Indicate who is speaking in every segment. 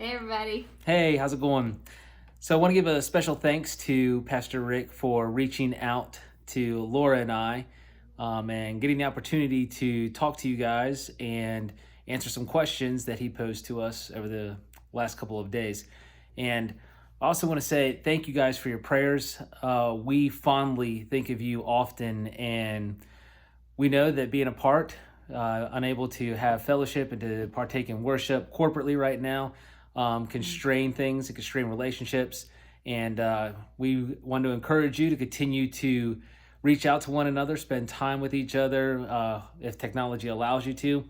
Speaker 1: Hey, everybody.
Speaker 2: Hey, how's it going? So I want to give a special thanks to Pastor Rick for reaching out to Laura and I and getting the opportunity to talk to you guys and answer some questions that he posed to us over the last couple of days. And I also want to say thank you guys for your prayers. We fondly think of you often, and we know that being apart, unable to have fellowship and to partake in worship corporately right now, can strain things, it can strain relationships. And we want to encourage you to continue to reach out to one another, spend time with each other if technology allows you to,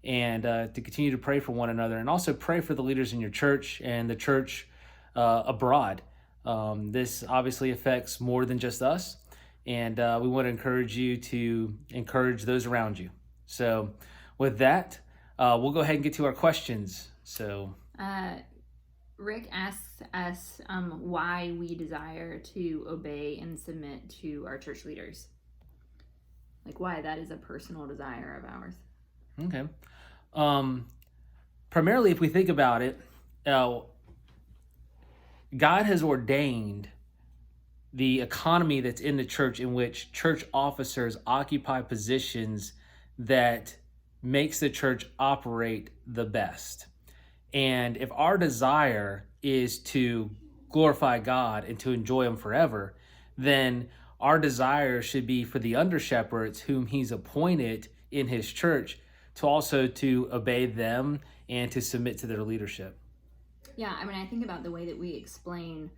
Speaker 2: and to continue to pray for one another, and also pray for the leaders in your church and the church abroad. This obviously affects more than just us, and we want to encourage you to encourage those around you. So with that, we'll go ahead and get to our questions. So
Speaker 1: Rick asks us why we desire to obey and submit to our church leaders. Like why that is a personal desire of ours.
Speaker 2: Okay. Primarily, if we think about it, God has ordained the economy that's in the church, in which church officers occupy positions that makes the church operate the best. And if our desire is to glorify God and to enjoy Him forever, then our desire should be for the under shepherds whom He's appointed in His church to also to obey them and to submit to their leadership.
Speaker 1: Yeah, I mean, I think about the way that we explain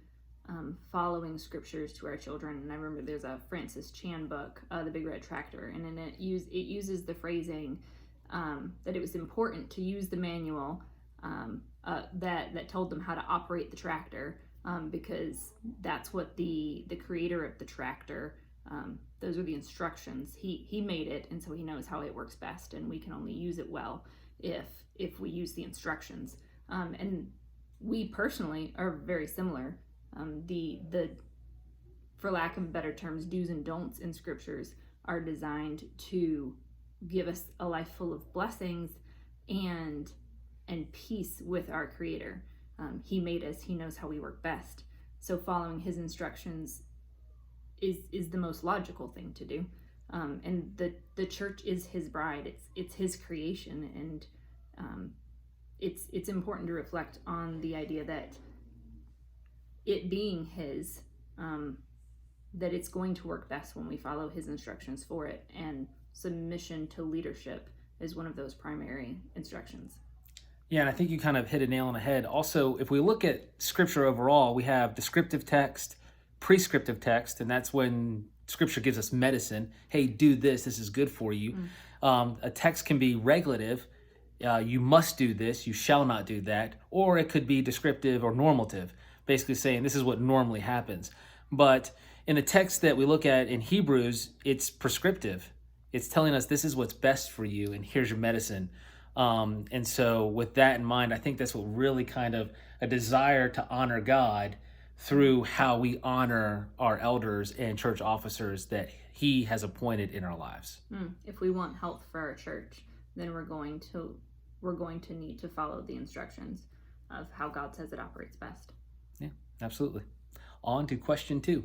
Speaker 1: following scriptures to our children, and I remember there's a Francis Chan book, The Big Red Tractor, and then it uses the phrasing that it was important to use the manual that told them how to operate the tractor, because that's what the creator of the tractor, those are the instructions. He made it, and so he knows how it works best, and we can only use it well if we use the instructions. And we personally are very similar. The for lack of better terms, do's and don'ts in scriptures are designed to give us a life full of blessings and peace with our Creator. He made us. He knows how we work best. So following His instructions is the most logical thing to do. And the church is His bride. It's His creation, and it's important to reflect on the idea that it being His, that it's going to work best when we follow His instructions for it, and submission to leadership is one of those primary instructions.
Speaker 2: Yeah, and I think you kind of hit a nail on the head. Also, if we look at scripture overall, we have descriptive text, prescriptive text, and that's when scripture gives us medicine. Hey, do this. This is good for you. A text can be regulative. You must do this. You shall not do that. Or it could be descriptive or normative, basically saying this is what normally happens. But in the text that we look at in Hebrews, it's prescriptive. It's telling us this is what's best for you, and here's your medicine. And so with that in mind, I think that's what really kind of a desire to honor God through how we honor our elders and church officers that He has appointed in our lives.
Speaker 1: If we want health for our church, then we're going to need to follow the instructions of how God says it operates best.
Speaker 2: Yeah, absolutely. On to question 2.